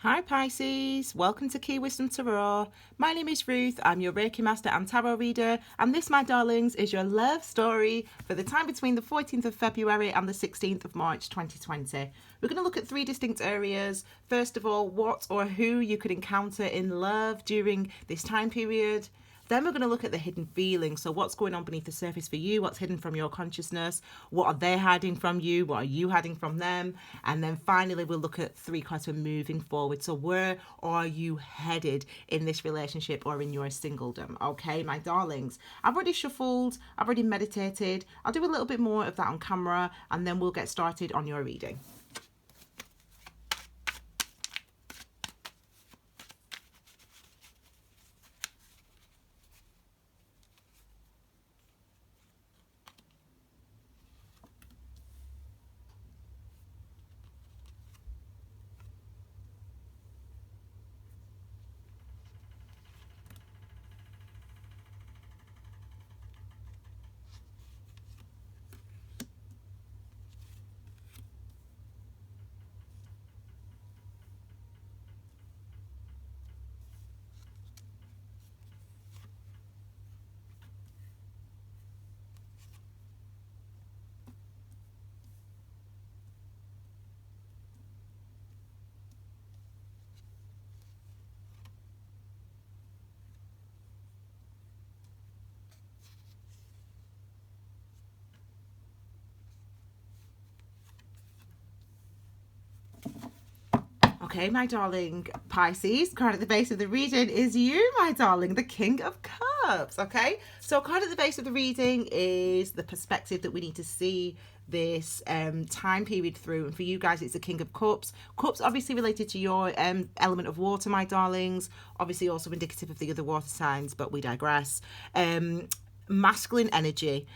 Hi Pisces, welcome to Key Wisdom Tarot. My name is Ruth, I'm your Reiki Master and Tarot Reader, and this, my darlings, is your love story for the time between the 14th of February and the 16th of March 2020. We're going to look at three distinct areas. First of all, what or who you could encounter in love during this time period. Then we're going to look at the hidden feelings. So what's going on beneath the surface for you? What's hidden from your consciousness? What are they hiding from you? What are you hiding from them? And then finally, we'll look at three cards for moving forward. So where are you headed in this relationship or in your singledom? Okay, my darlings. I've already shuffled. I've already meditated. I'll do a little bit more of that on camera and then we'll get started on your reading. Okay, my darling Pisces, card at the base of the reading is you, my darling, the King of Cups. Okay, so card at the base of the reading is the perspective that we need to see this time period through, and for you guys it's the King of Cups. Cups obviously related to your element of water, my darlings, obviously also indicative of the other water signs, but we digress. Masculine energy.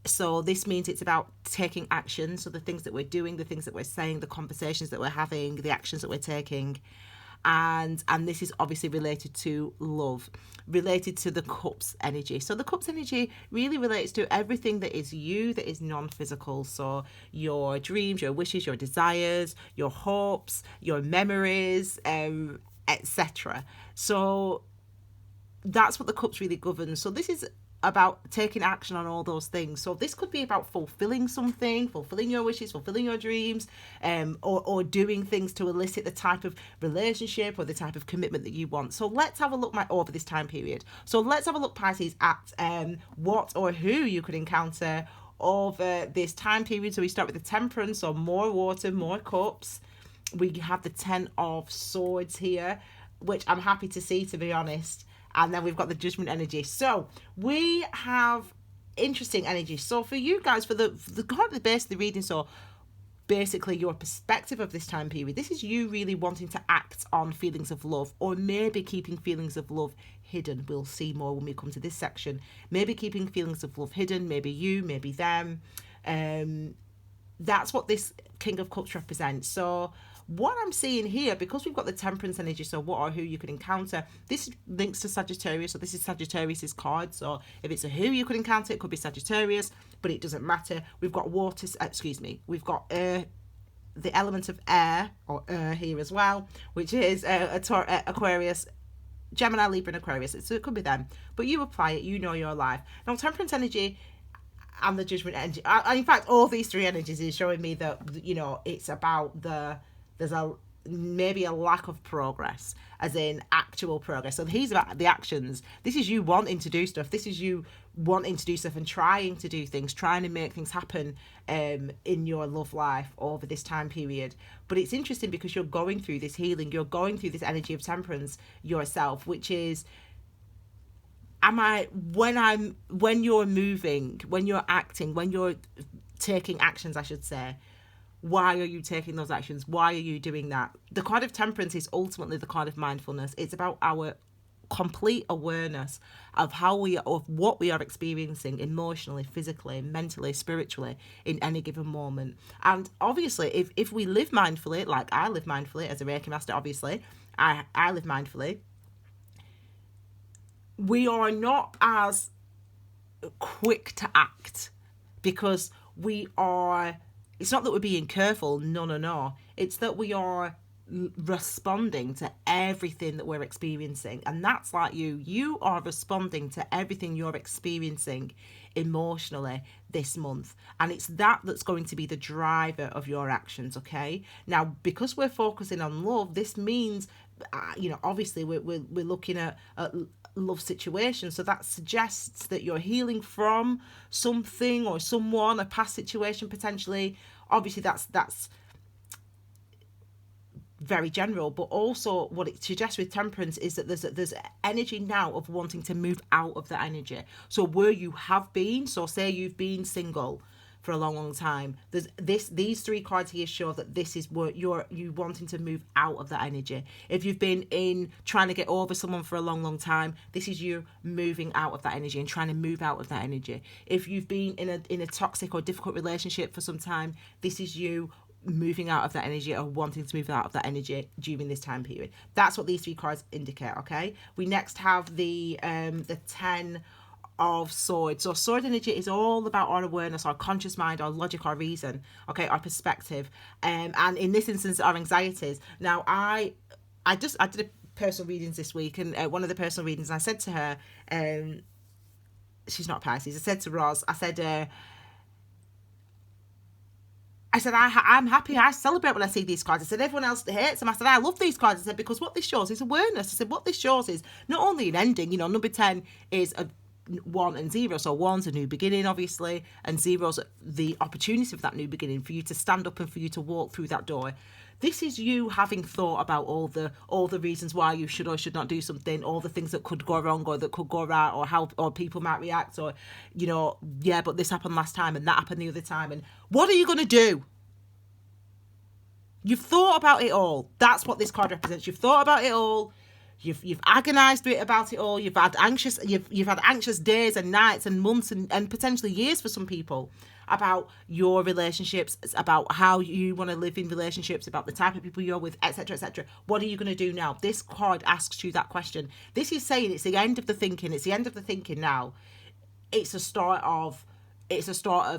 So this means it's about taking action. So the things that we're doing, the things that we're saying, the conversations that we're having, the actions that we're taking. And this is obviously related to love, related to the cups energy. So the cups energy really relates to everything that is you, that is non-physical. So your dreams, your wishes, your desires, your hopes, your memories, etc. So that's what the cups really govern. So this is about taking action on all those things. So this could be about fulfilling something, fulfilling your wishes, fulfilling your dreams, or doing things to elicit the type of relationship or the type of commitment that you want. So let's have a look over this time period. So let's have a look, Pisces, at what or who you could encounter over this time period. So we start with the Temperance, so more water, more cups. We have the Ten of Swords here, which I'm happy to see, to be honest. And then we've got the Judgment energy. So we have interesting energy. So for you guys, for the card at the base of the reading, so basically your perspective of this time period, this is you really wanting to act on feelings of love, or maybe keeping feelings of love hidden. We'll see more when we come to this section. Maybe keeping feelings of love hidden, maybe you, maybe them. That's what this King of Cups represents. So what I'm seeing here, because we've got the Temperance energy, so what or who you could encounter, this links to Sagittarius. So this is Sagittarius's card. So if it's a who you could encounter, it could be Sagittarius, but it doesn't matter. We've got we've got the element of air, or here as well, which is Aquarius, Gemini, Libra, and Aquarius. So it could be them, but you apply it, you know your life. Now, Temperance energy and the Judgment energy, in fact, all these three energies is showing me that, you know, it's about there's maybe a lack of progress, as in actual progress. So he's about the actions. This is you wanting to do stuff. This is you wanting to do stuff and trying to do things, trying to make things happen in your love life over this time period. But it's interesting because you're going through this healing, you're going through this energy of temperance yourself, which is, when you're moving, when you're acting, when you're taking actions, I should say, why are you taking those actions? Why are you doing that? The card of Temperance is ultimately the card of mindfulness. It's about our complete awareness of what we are experiencing emotionally, physically, mentally, spiritually in any given moment. And obviously, if we live mindfully, like I live mindfully as a Reiki master, obviously, I live mindfully, we are not as quick to act, because we are, it's not that we're being careful, no. It's that we are responding to everything that we're experiencing. And that's like you are responding to everything you're experiencing emotionally this month, and it's that's going to be the driver of your actions. Okay, now because we're focusing on love, this means obviously we're looking at love situations, so that suggests that you're healing from something or someone, a past situation potentially. Obviously that's very general, but also what it suggests with temperance is that there's energy now of wanting to move out of that energy. So where you have been, so say you've been single for a long time, these three cards here show that this is where you wanting to move out of that energy. If you've been in trying to get over someone for a long time, this is you moving out of that energy and trying to move out of that energy. If you've been in a toxic or difficult relationship for some time, this is you moving out of that energy or wanting to move out of that energy during this time period. That's what these three cards indicate. Okay, we next have the 10 of swords. So sword energy is all about our awareness, our conscious mind, our logic, our reason, okay, our perspective, and in this instance our anxieties. Now I did a personal readings this week, and one of the personal readings I said to her, she's not Pisces, I said to Roz, I said I'm happy, I celebrate when I see these cards. I said everyone else hates them. I said I love these cards. I said because what this shows is awareness. I said what this shows is not only an ending, number 10 is a 1 and 0, so 1's a new beginning obviously, and 0's the opportunity of that new beginning for you to stand up and for you to walk through that door. This is you having thought about all the reasons why you should or should not do something, all the things that could go wrong or that could go right, or how or people might react, or yeah, but this happened last time and that happened the other time, and what are you going to do? You've thought about it all. That's what this card represents. You've thought about it all. You've agonized about it all. You've had anxious days and nights and months and potentially years for some people about your relationships. It's about how you want to live in relationships, about the type of people you're with, etc., etc. What are you going to do now? This card asks you that question. This is saying it's the end of the thinking. It's the end of the thinking now. It's a start of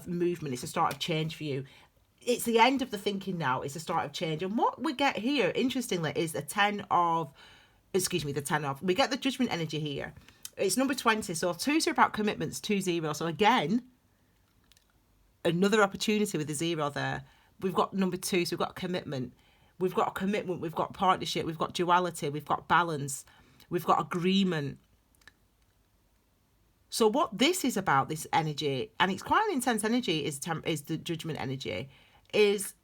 movement. It's a start of change for you. It's the end of the thinking now. It's a start of change. And what we get here, interestingly, is the 10 of, we get the judgment energy here. It's number 20. So 2's are about commitments, 2-0. So again, another opportunity with the 0 there. We've got number 2, so we've got commitment. We've got a commitment, we've got partnership, we've got duality, we've got balance, we've got agreement. So what this is about, this energy, and it's quite an intense energy, is the judgment energy, it's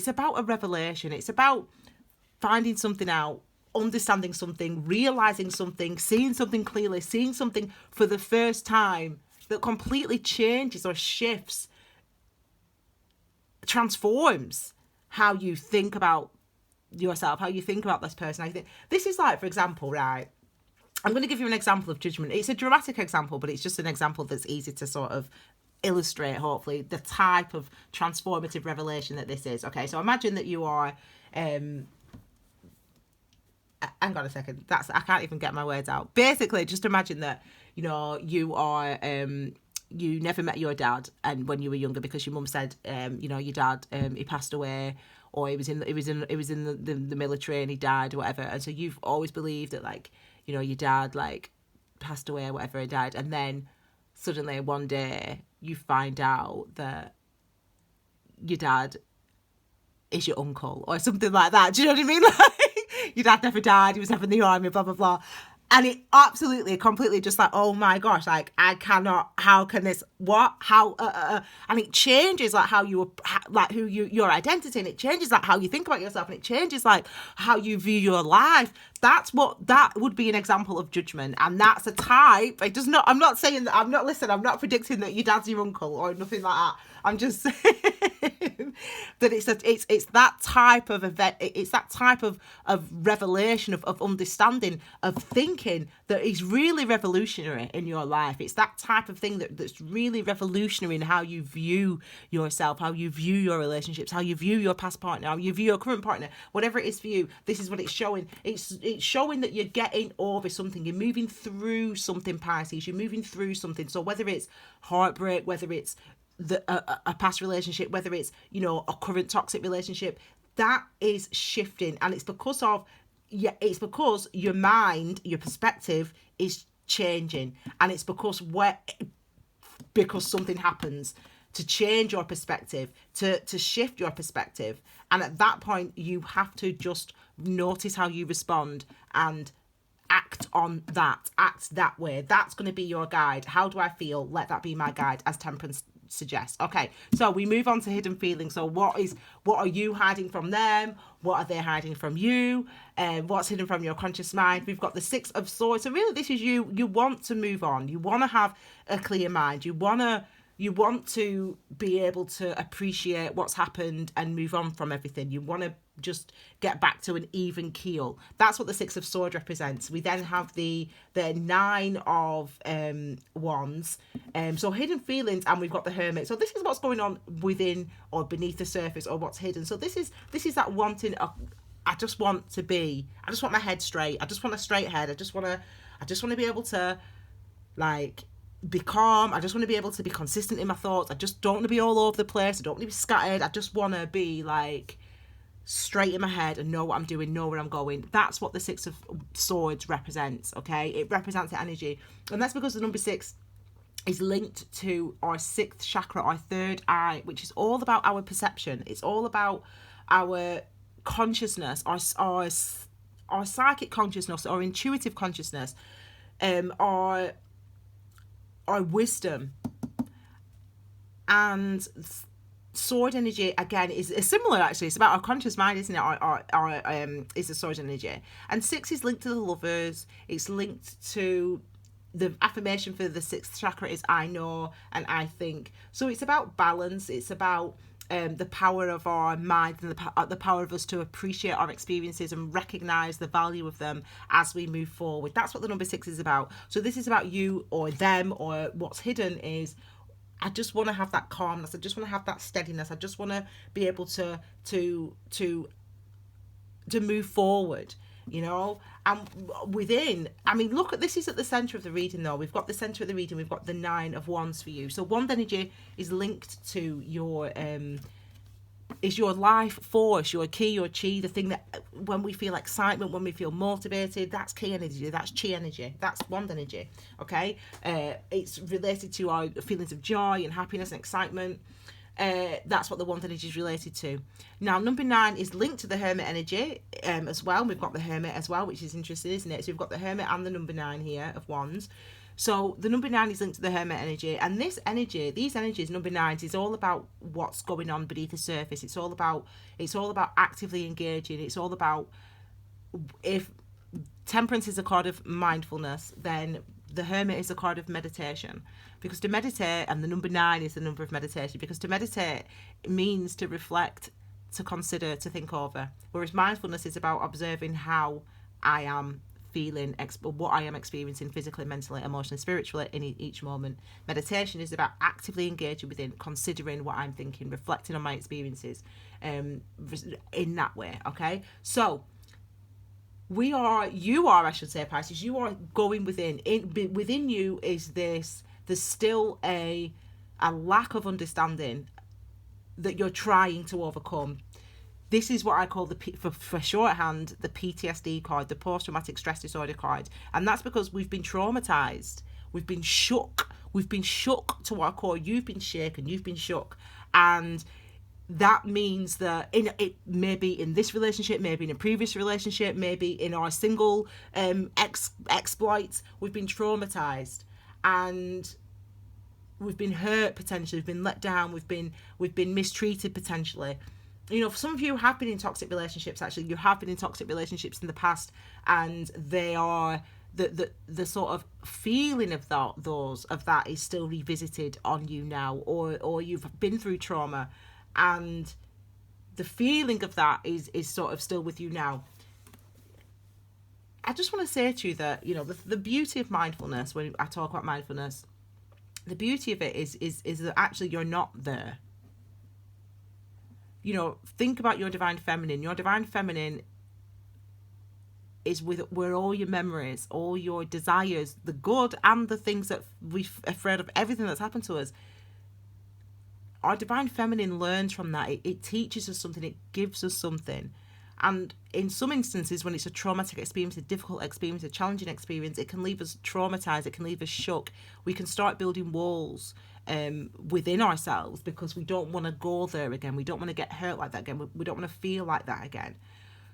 about a revelation. It's about finding something out, understanding something, realizing something, seeing something clearly, seeing something for the first time that completely changes or shifts, transforms how you think about yourself, how you think about this person. I think this is like, for example, right, I'm going to give you an example of judgment. It's a dramatic example, but it's just an example that's easy to sort of illustrate, hopefully, the type of transformative revelation that this is. Okay, so imagine that you are hang on a second, I can't even get my words out. Basically, just imagine that you are you never met your dad, and when you were younger, because your mum said your dad he passed away, or he was in the military and he died or whatever, and so you've always believed that your dad passed away or whatever, he died, and then suddenly one day you find out that your dad is your uncle or something like that. Do you know what I mean? Your dad never died, he was never in the army, blah blah blah. And it absolutely, completely just oh my gosh, I cannot, how can this, what, how, and it changes how you, who your identity, and it changes how you think about yourself, and it changes how you view your life. That would be an example of judgment, and that's a type. It does not, I'm not saying that, I'm not predicting that your dad's your uncle or nothing like that. I'm just saying that it's that type of event, it's that type of revelation, of understanding, of thinking that is really revolutionary in your life. It's that type of thing that's really revolutionary in how you view yourself, how you view your relationships, how you view your past partner, how you view your current partner, whatever it is for you. This is what it's showing. It's showing that you're getting over something. You're moving through something, Pisces. You're moving through something. So whether it's heartbreak, whether it's a past relationship, whether it's a current toxic relationship, that is shifting, and it's because of, yeah, it's because your mind, your perspective is changing, and it's because something happens to change your perspective, to shift your perspective. And at that point, you have to just notice how you respond and act on that, act that way. That's going to be your guide. How do I feel? Let that be my guide, as Temperance suggests. Okay, so we move on to hidden feelings. So what are you hiding from them? What are they hiding from you? What's hidden from your conscious mind? We've got the Six of Swords. So really, this is you want to move on. You want to have a clear mind. You want to be able to appreciate what's happened and move on from everything. You want to just get back to an even keel. That's what the Six of Swords represents. We then have the Nine of Wands. So hidden feelings, and we've got the Hermit. So this is what's going on within or beneath the surface, or what's hidden. So this is that wanting. I just want my head straight. I just want a straight head. I just want to be able to, like, be calm. I just want to be able to be consistent in my thoughts. I just don't want to be all over the place. I don't want to be scattered. I just want to be, like, straight in my head and know what I'm doing, know where I'm going. That's what the Six of Swords represents, okay? It represents the energy. And that's because the number 6 is linked to our 6th chakra, our third eye, which is all about our perception. It's all about our consciousness, our psychic consciousness, our intuitive consciousness, our wisdom. And sword energy, again, is similar, actually. It's about our conscious mind, isn't it? Our is the sword energy. And 6 is linked to the Lovers. It's linked to the affirmation for the 6th chakra is I know and I think. So it's about balance. It's about the power of our mind and the power of us to appreciate our experiences and recognize the value of them as we move forward. That's what the number 6 is about. So this is about you or them, or what's hidden is, I just want to have that calmness. I just want to have that steadiness. I just want to be able to move forward, you know. And within, I mean, look at this, is at the center of the reading, though. We've got the center of the reading. We've got the Nine of Wands for you. So wand energy is linked to your is your life force, your ki, your chi, the thing that when we feel excitement, when we feel motivated, that's ki energy, that's chi energy, that's wand energy, okay? It's related to our feelings of joy and happiness and excitement. That's what the wand energy is related to. Now, number 9 is linked to the Hermit energy as well. We've got the Hermit as well, which is interesting, isn't it? So we've got the Hermit and the number 9 here of Wands. So the number 9 is linked to the Hermit energy, and these energies, number 9s, is all about what's going on beneath the surface. It's all about actively engaging. It's all about, if Temperance is a card of mindfulness, then the Hermit is a card of meditation, because to meditate, and the number 9 is the number of meditation, because to meditate means to reflect, to consider, to think over, whereas mindfulness is about observing how I am feeling, what I am experiencing physically, mentally, emotionally, spiritually in each moment. Meditation is about actively engaging within, considering what I'm thinking, reflecting on my experiences in that way, okay? So you are, I should say, Pisces, you are going within. Within you is this, there's still a lack of understanding that you're trying to overcome. This is what I call for shorthand, the PTSD card, the post-traumatic stress disorder card. And that's because we've been traumatized. We've been shook. We've been shook to our core. You've been shaken. You've been shook. And that means that it maybe in this relationship, maybe in a previous relationship, maybe in our single exploits, we've been traumatized. And we've been hurt potentially. We've been let down. We've been mistreated potentially. You know, some of you have been in toxic relationships. Actually, you have been in toxic relationships in the past, and they are the sort of feeling of that is still revisited on you now, or you've been through trauma, and the feeling of that is sort of still with you now. I just want to say to you that, you know, the beauty of mindfulness, when I talk about mindfulness, the beauty of it is that actually you're not there. You know, think about your divine feminine. Your divine feminine is where all your memories, all your desires, the good and the things that we're afraid of, everything that's happened to us, our divine feminine learns from that. It teaches us something, it gives us something. And in some instances, when it's a traumatic experience, a difficult experience, a challenging experience, it can leave us traumatized, it can leave us shook. We can start building walls within ourselves because we don't want to go there again. We don't want to get hurt like that again. We don't want to feel like that again.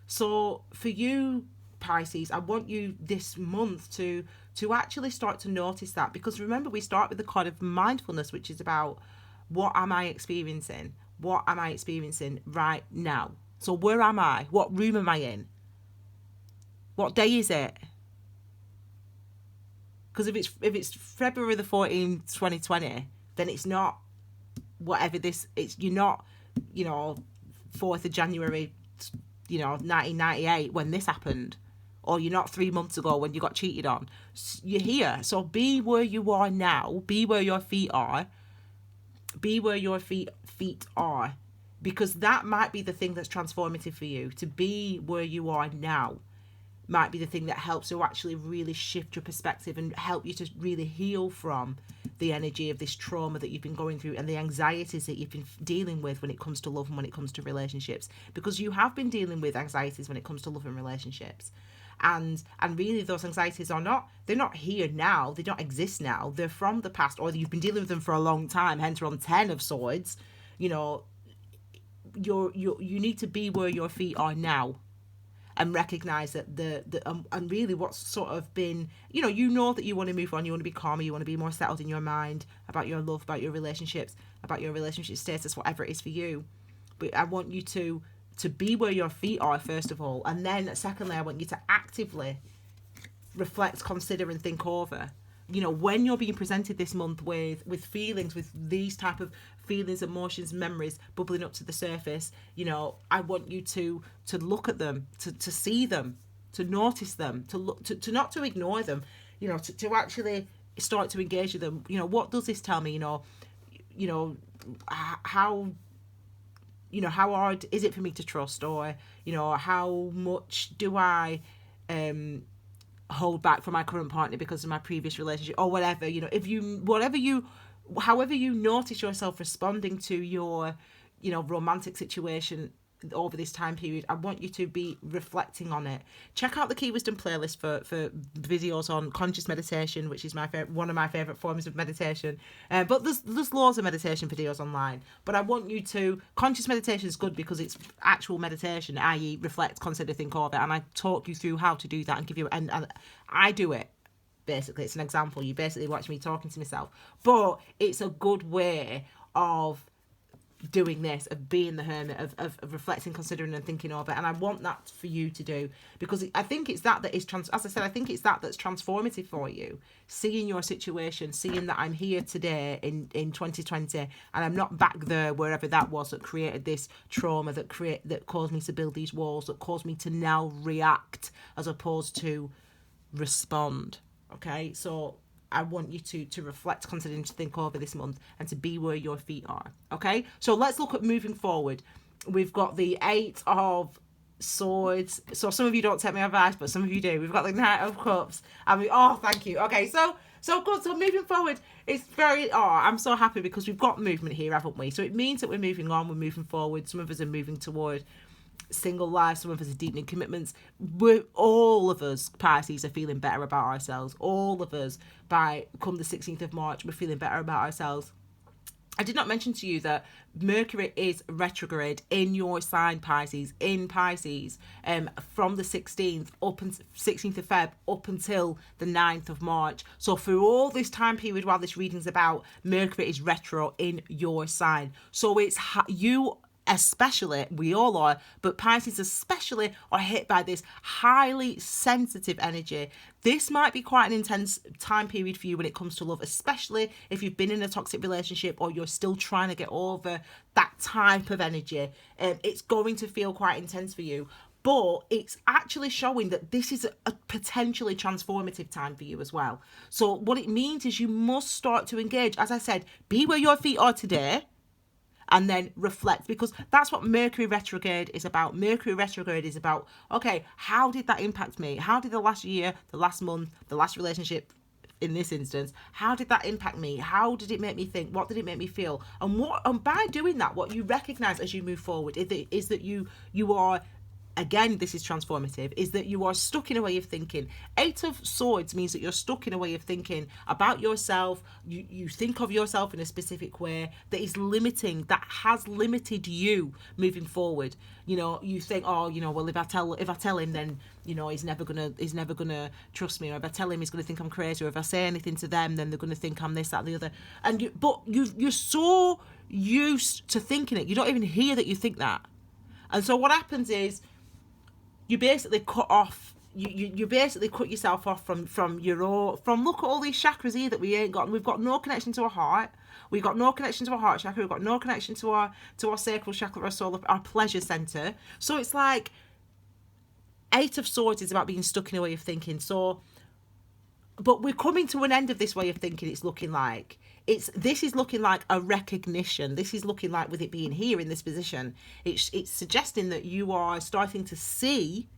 So for you, Pisces, I want you this month to actually start to notice that, because remember, we start with the card of mindfulness, which is about what am I experiencing? What am I experiencing right now? So where am I? What room am I in? What day is it? Because if it's February the 14th, 2020, then it's not whatever this, it's, you're not, 4th of January, 1998 when this happened, or you're not 3 months ago when you got cheated on. You're here. So be where you are now. Be where your feet are. Be where your feet are. Because that might be the thing that's transformative for you. To be where you are now might be the thing that helps you actually really shift your perspective and help you to really heal from the energy of this trauma that you've been going through and the anxieties that you've been dealing with when it comes to love and when it comes to relationships. Because you have been dealing with anxieties when it comes to love and relationships. And really those anxieties they're not here now, they don't exist now, they're from the past, or you've been dealing with them for a long time, hence we're on 10 of swords. You need to be where your feet are now and recognize that and really what's sort of been, that you want to move on, you want to be calmer, you want to be more settled in your mind about your love, about your relationships, about your relationship status, whatever it is for you. But I want you to be where your feet are, first of all, and then secondly, I want you to actively reflect, consider, and think over. When you're being presented this month with feelings, with these type of feelings, emotions, memories bubbling up to the surface, I want you to look at them, to see them, to notice them, to look, to not to ignore them, to actually start to engage with them. What does this tell me? How hard is it for me to trust, or how much do I hold back from my current partner because of my previous relationship, or whatever. However you notice yourself responding to your romantic situation over this time period, I want you to be reflecting on it. Check out the Key Wisdom playlist for videos on conscious meditation, which is one of my favorite forms of meditation. But there's loads of meditation videos online. But I want you to, conscious meditation is good because it's actual meditation, i.e. reflect, consider, think over, and I talk you through how to do that and give you, and I do it. Basically, it's an example. You basically watch me talking to myself, but it's a good way of doing this, of being the hermit, of reflecting, considering, and thinking over. And I want that for you to do, because I think it's that is as I said, I think it's that's transformative for you. Seeing your situation, seeing that I'm here today in 2020, and I'm not back there wherever that was that created this trauma, that caused me to build these walls, that caused me to now react as opposed to respond. Okay, so I want you to reflect, consider, and to think over this month, and to be where your feet are. Okay, so let's look at moving forward. We've got the 8 of Swords. So some of you don't take my advice, but some of you do. We've got the Knight of Cups. Thank you. Okay, so good. So moving forward, it's I'm so happy because we've got movement here, haven't we? So it means that we're moving on, we're moving forward. Some of us are moving toward single life, some of us are deepening commitments. All of us, Pisces, are feeling better about ourselves. All of us, by come the 16th of March, we're feeling better about ourselves. I did not mention to you that Mercury is retrograde in your sign, Pisces, from the 16th of Feb up until the 9th of March. So for all this time period while this reading's about, Mercury is retro in your sign. So it's you especially, we all are, but Pisces especially are hit by this highly sensitive energy. This might be quite an intense time period for you when it comes to love, especially if you've been in a toxic relationship or you're still trying to get over that type of energy. It's going to feel quite intense for you. But it's actually showing that this is a potentially transformative time for you as well. So what it means is you must start to engage. As I said, be where your feet are today, and then reflect, because that's what Mercury retrograde is about. Mercury retrograde is about, okay, how did that impact me? How did the last year, the last month, the last relationship in this instance, how did that impact me? How did it make me think? What did it make me feel? And by doing that, what you recognize as you move forward is that you are, again, this is transformative, is that you are stuck in a way of thinking. 8 of Swords means that you're stuck in a way of thinking about yourself. You think of yourself in a specific way that is limiting, that has limited you moving forward. You know, you think, oh, you know, well, if I tell him, then, you know, he's never gonna trust me, or if I tell him, he's gonna think I'm crazy, or if I say anything to them, then they're gonna think I'm this, that, and the other. And you're so used to thinking it, you don't even hear that you think that. And so what happens is, you basically cut off, you basically cut yourself off from look at all these chakras here that we ain't got. We've got no connection to our heart. We've got no connection to our heart chakra. We've got no connection to our sacral chakra, our soul, our pleasure center. So it's like 8 of Swords is about being stuck in a way of thinking. So, but we're coming to an end of this way of thinking. It's looking like this is looking like a recognition. This is looking like, with it being here in this position, it's suggesting that you are starting to see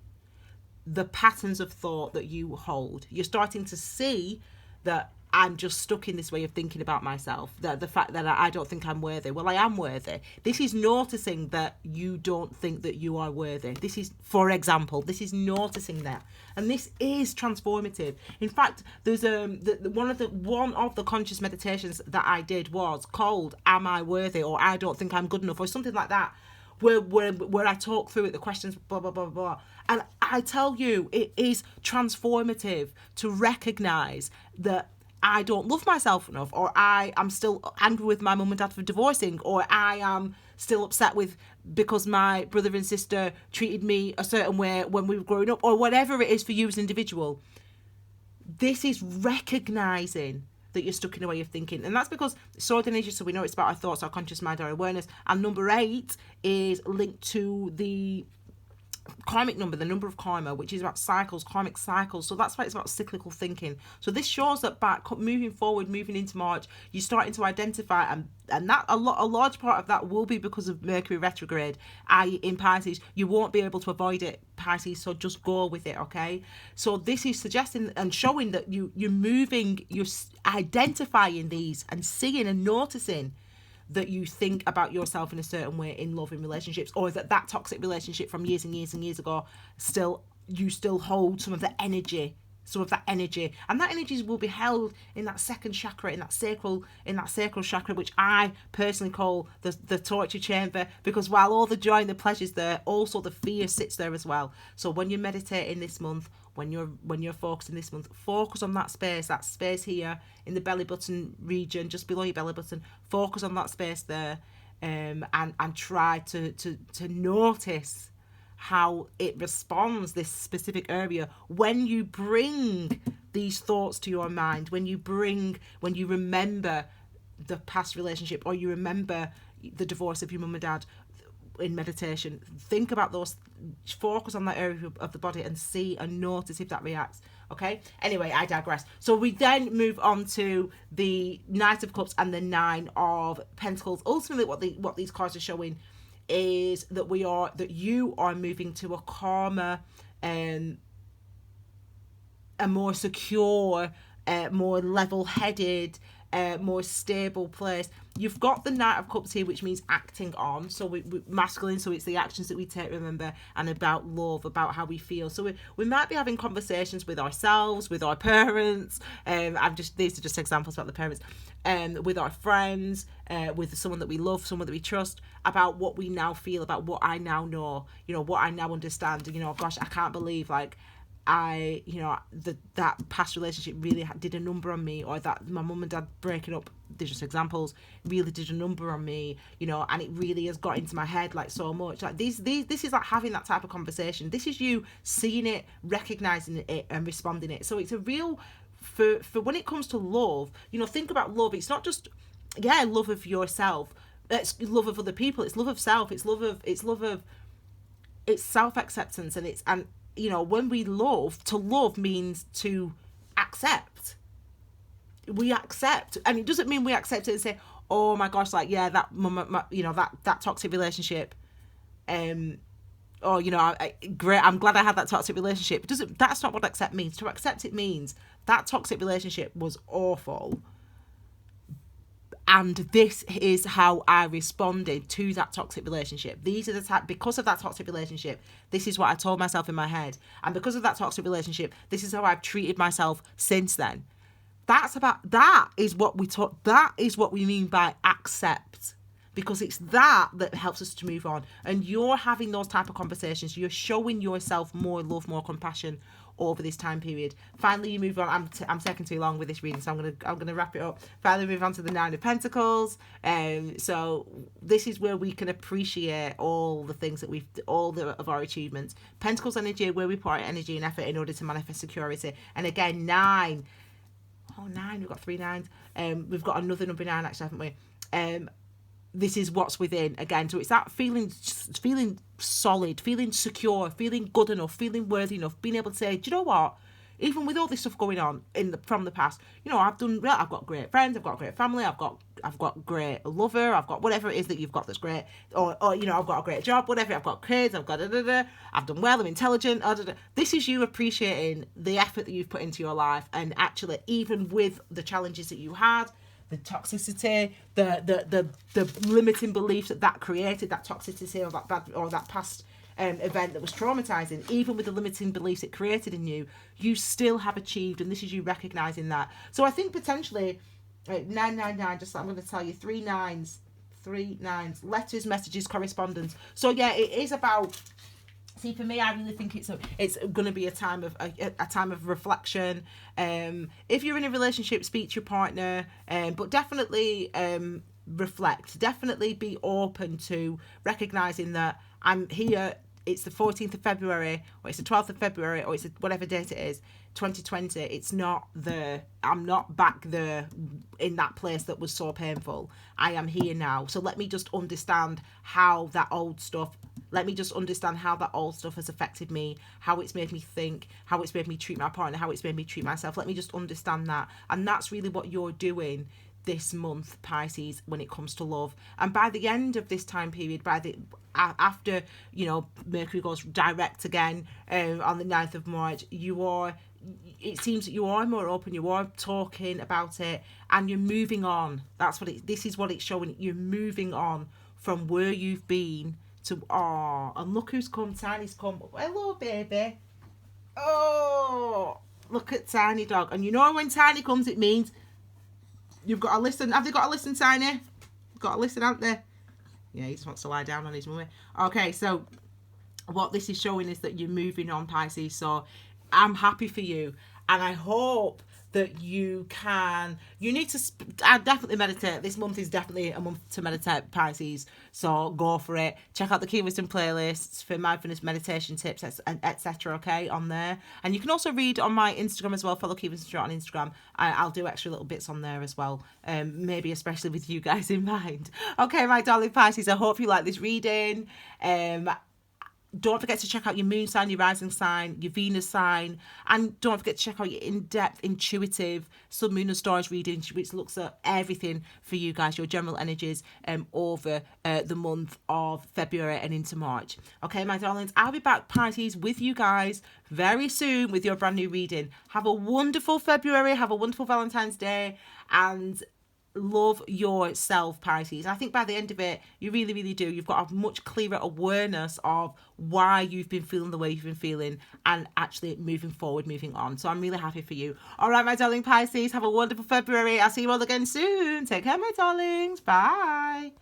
the patterns of thought that you hold. You're starting to see that I'm just stuck in this way of thinking about myself. The fact that I don't think I'm worthy. Well, I am worthy. This is noticing that you don't think that you are worthy. This is, for example, this is noticing that. And this is transformative. In fact, there's one of the conscious meditations that I did was called "Am I Worthy?" or "I Don't Think I'm Good Enough," or something like that, where I talk through it, the questions, blah blah blah blah. And I tell you, it is transformative to recognize that I don't love myself enough, or I am still angry with my mum and dad for divorcing, or I am still upset because my brother and sister treated me a certain way when we were growing up, or whatever it is for you as an individual. This is recognizing that you're stuck in a way of thinking. And that's because Sword energy, so we know it's about our thoughts, our conscious mind, our awareness. And number 8 is linked to the karmic number, the number of karma, which is about cycles, karmic cycles. So that's why it's about cyclical thinking. So this shows that moving forward, moving into March, you're starting to identify, and that a large part of that will be because of Mercury retrograde, i.e. in Pisces. You won't be able to avoid it, Pisces, so just go with it, okay? So this is suggesting and showing that you're moving, you're identifying these and seeing and noticing that you think about yourself in a certain way in love, in relationships, or that toxic relationship from years and years and years ago, you still hold some of that energy, and that energy will be held in that second chakra, in that sacral chakra, which I personally call the torture chamber, because while all the joy and the pleasure's there, also the fear sits there as well. So when you're meditating this month, when you're focusing this month, focus on that space here in the belly button region, just below your belly button. Focus on that space there, and try to notice how it responds, this specific area, when you bring these thoughts to your mind, when you remember the past relationship, or you remember the divorce of your mum and dad in meditation. Think about those, focus on that area of the body and see and notice if that reacts. Okay, anyway, I digress. So we then move on to the Knight of Cups and the 9 of Pentacles. Ultimately, what these cards are showing is that you are moving to a calmer, a more secure, more level-headed, more stable place. You've got the Knight of Cups here, which means acting on. So we masculine, so it's the actions that we take, remember, and about love, about how we feel. So we might be having conversations with ourselves, with our parents. These are just examples about the parents. With our friends, with someone that we love, someone that we trust, about what we now feel, about what I now know, what I now understand. Gosh, I can't believe, like, that past relationship really did a number on me, or that my mum and dad breaking up, they're just examples, really did a number on me, and it really has got into my head, like, so much. Like, this is like having that type of conversation. This is you seeing it, recognizing it, and responding it. So it's a real, for when it comes to love, think about love. It's not just, love of yourself. It's love of other people. It's love of self. It's self-acceptance, and when we love, to love means to accept. We accept, and it doesn't mean we accept it and say, oh my gosh, like, yeah, that that toxic relationship, or you know, great, I'm glad I had that toxic relationship. That's not what accept means. To accept it means that toxic relationship was awful, and this is how I responded to that toxic relationship. These are the because of that toxic relationship, this is what I told myself in my head. And because of that toxic relationship, this is how I've treated myself since then. That is what we mean by accept. Because it's that helps us to move on. And you're having those type of conversations. You're showing yourself more love, more compassion over this time period. Finally, you move on. I'm taking too long with this reading, so I'm gonna wrap it up. Finally, move on to the Nine of Pentacles. So this is where we can appreciate all the things that of our achievements. Pentacles energy, where we put our energy and effort in order to manifest security. And again, 9. Oh, 9. We've got 3 9s. We've got another number 9 actually, haven't we? This is what's within again. So it's that feeling solid, feeling secure, feeling good enough, feeling worthy enough, being able to say, do you know what? Even with all this stuff going on from the past, you know, I've got great friends, I've got a great family, I've got great lover, I've got whatever it is that you've got that's great, or you know, I've got a great job, whatever, I've got kids, I've got I've done well, I'm intelligent. This is you appreciating the effort that you've put into your life, and actually, even with the challenges that you had, the toxicity, the limiting beliefs that created that toxicity or that bad or that past event that was traumatizing, even with the limiting beliefs it created in you, you still have achieved, and this is you recognizing that. So I think potentially 999, just I'm going to tell you 3 9s, letters, messages, correspondence. So yeah, it is about. See, for me, I really think it's going to be a time of reflection. If you're in a relationship, speak to your partner, but definitely reflect. Definitely be open to recognizing that I'm here. It's the 14th of February, or it's the 12th of February, or it's whatever date it is, 2020. It's not I'm not back there in that place that was so painful. I am here now. So let me just understand how that old stuff has affected me, how it's made me think, how it's made me treat my partner, how it's made me treat myself. Let me just understand that. And that's really what you're doing this month, Pisces, when it comes to love. And by the end of this time period, after, you know, Mercury goes direct again on the 9th of March, it seems that you are more open, you are talking about it, and you're moving on. This is what it's showing. You're moving on from where you've been to, and look who's come. Tiny's come. Hello, baby. Oh, look at Tiny dog. And you know when Tiny comes, it means you've got to listen. Have they got to listen, Tiny? You've got to listen, haven't they? Yeah, he just wants to lie down on his mummy. Okay, so what this is showing is that you're moving on, Pisces. So I'm happy for you, and I hope that you need to definitely meditate. This month is definitely a month to meditate, Pisces, so go for it. Check out the Key Wisdom playlists for mindfulness, meditation tips, etc. okay, on there. And you can also read on my Instagram as well. Follow Key Wisdom on Instagram. I'll do extra little bits on there as well, maybe especially with you guys in mind. Okay, my darling Pisces, I hope you like this reading. Don't forget to check out your moon sign, your rising sign, your Venus sign, and don't forget to check out your in-depth, intuitive sun, moon and stars reading, which looks at everything for you guys, your general energies over the month of February and into March. Okay, my darlings, I'll be back, Pisces, with you guys very soon with your brand new reading. Have a wonderful February, have a wonderful Valentine's Day, and love yourself, Pisces. I think by the end of it, you really, really do. You've got a much clearer awareness of why you've been feeling the way you've been feeling, and actually moving forward, moving on. So I'm really happy for you. All right, my darling Pisces, have a wonderful February. I'll see you all again soon. Take care, my darlings. Bye.